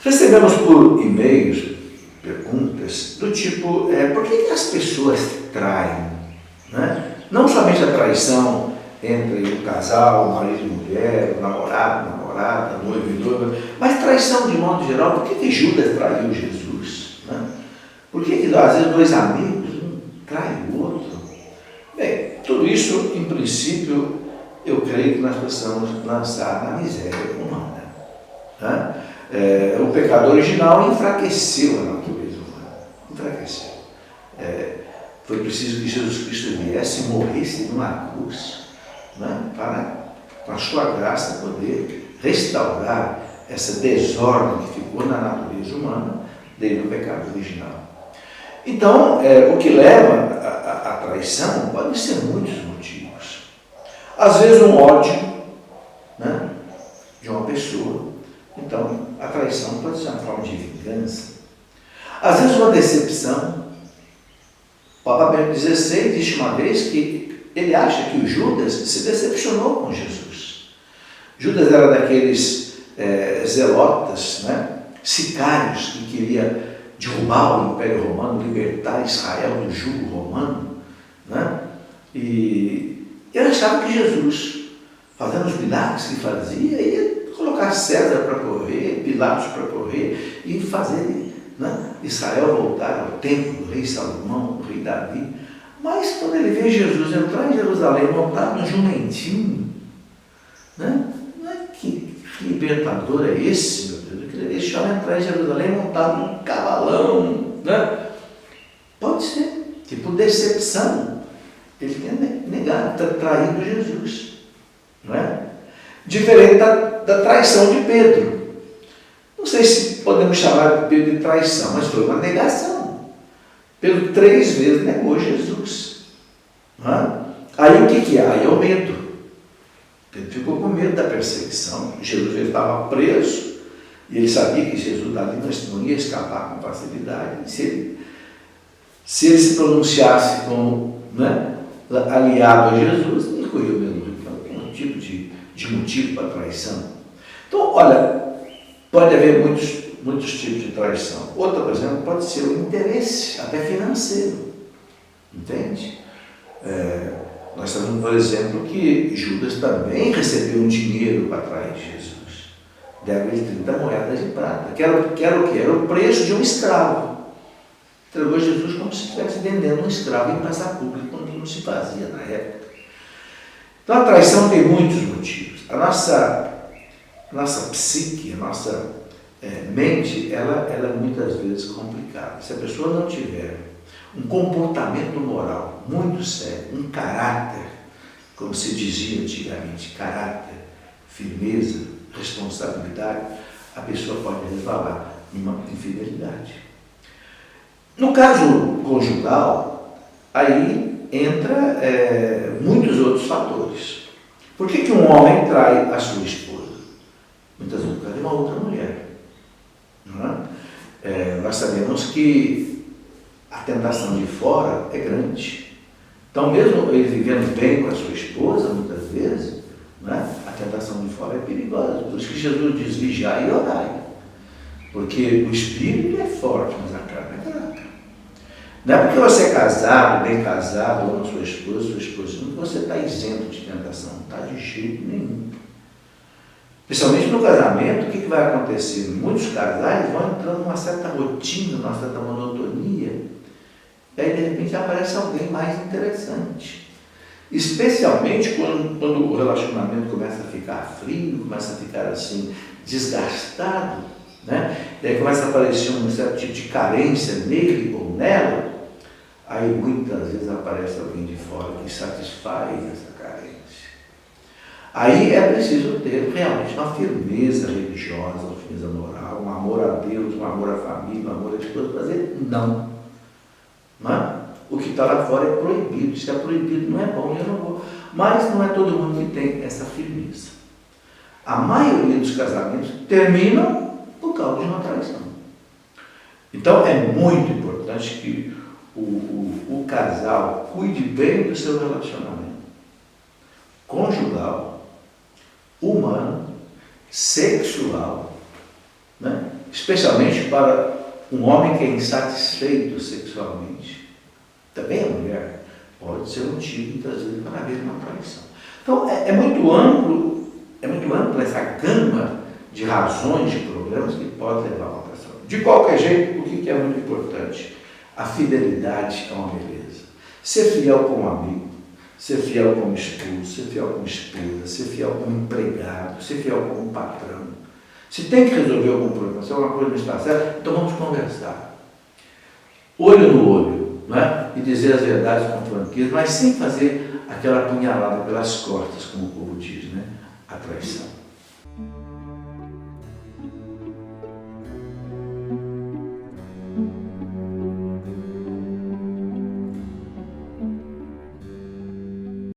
Recebemos por e-mails perguntas do tipo, por que as pessoas traem? Né? Não somente a traição entre o casal, o marido e mulher, o namorado, namorada, noivo e noiva, mas traição de modo geral. Por que Judas traiu Jesus? Né? Por que às vezes dois amigos, um trai o outro? Bem, tudo isso, em princípio, eu creio que nós precisamos lançar na miséria humana. Né? O pecado original enfraqueceu a natureza humana. Enfraqueceu. Foi preciso que Jesus Cristo viesse e morresse numa cruz, né? Para, com a sua graça, poder restaurar essa desordem que ficou na natureza humana desde o pecado original. Então, o que leva à traição pode ser muitos motivos. Às vezes um ódio, né, de uma pessoa. Então, a traição pode ser uma forma de vingança. Às vezes uma decepção. O Papa Bento XVI disse uma vez que ele acha que o Judas se decepcionou com Jesus. Judas era daqueles zelotas, né, sicários, que queria derrubar o Império Romano, libertar Israel do jugo romano, né? E ele achava que Jesus, fazendo os milagres que fazia, ia colocar César para correr, Pilatos para correr, e fazer, né, Israel voltar ao templo do rei Salomão, do rei Davi. Mas quando ele vê Jesus entrar em Jerusalém montado no jumentinho, né? Que libertador é esse, meu Deus? Eu queria deixar ele entrar em Jerusalém montado num cavalão, né? Pode ser, tipo decepção. Ele tinha negado, traído Jesus, não é? Diferente da traição de Pedro. Não sei se podemos chamar Pedro de traição, mas foi uma negação. Pedro 3 vezes negou Jesus. Não é? Aí o que há? Aí é o medo. Pedro ficou com medo da perseguição. Jesus estava preso e ele sabia que Jesus dali não ia escapar com facilidade. E se ele se pronunciasse como, né, aliado a Jesus, ele correu um tipo de motivo para traição. Então, olha, pode haver muitos tipos de traição. Outra, por exemplo, pode ser o interesse, até financeiro. Entende? Nós sabemos, por exemplo, que Judas também recebeu um dinheiro para trair Jesus. Deu-lhe 30 moedas de prata. Que era o quê? Era o preço de um escravo. Entregou Jesus como se estivesse vendendo um escravo em praça pública, quando não se fazia na época. Então a traição tem muitos motivos. A nossa psique, a nossa mente, ela é muitas vezes complicada. Se a pessoa não tiver um comportamento moral muito sério, um caráter, como se dizia antigamente, caráter, firmeza, responsabilidade, a pessoa pode resvalar numa infidelidade. No caso conjugal, aí entra muitos outros fatores. Por que um homem trai a sua esposa? Muitas vezes por causa de uma outra mulher. Não é? Nós sabemos que a tentação de fora é grande. Então, mesmo ele vivendo bem com a sua esposa, muitas vezes, né, a tentação de fora é perigosa. Por isso que Jesus diz: vigiai e orai. Porque o espírito é forte, mas a carne é fraca. Não é porque você é casado, bem casado, ou com sua esposa, que você está isento de tentação. Não está de jeito nenhum. Principalmente no casamento, o que vai acontecer? Muitos casais vão entrando numa certa rotina, numa certa monotonia. E aí, de repente, aparece alguém mais interessante. Especialmente quando o relacionamento começa a ficar frio, começa a ficar assim, desgastado, né? E aí começa a aparecer um certo tipo de carência nele ou nela. Aí muitas vezes aparece alguém de fora que satisfaz essa carência. Aí é preciso ter realmente uma firmeza religiosa, uma firmeza moral, um amor a Deus, um amor à família, um amor à esposa, para dizer não. O que está lá fora é proibido. Se é proibido, não é bom, eu não vou. Mas não é todo mundo que tem essa firmeza. A maioria dos casamentos terminam por causa de uma traição. Então é muito importante que o casal cuide bem do seu relacionamento conjugal, humano, sexual, né? especialmente para um homem que é insatisfeito sexualmente. Também a mulher pode ser um motivo, muitas vezes, para haver uma traição. Então, é muito ampla essa gama de razões, de problemas que pode levar a uma traição. De qualquer jeito, o que é muito importante? A fidelidade é uma beleza. Ser fiel como amigo, ser fiel como esposo, ser fiel como esposa, ser fiel como empregado, ser fiel como patrão. Se tem que resolver algum problema, se alguma coisa não está certa, então vamos conversar. Olho no olho, não é? E dizer as verdades com franqueza, mas sem fazer aquela punhalada pelas costas, como o povo diz, né? A traição.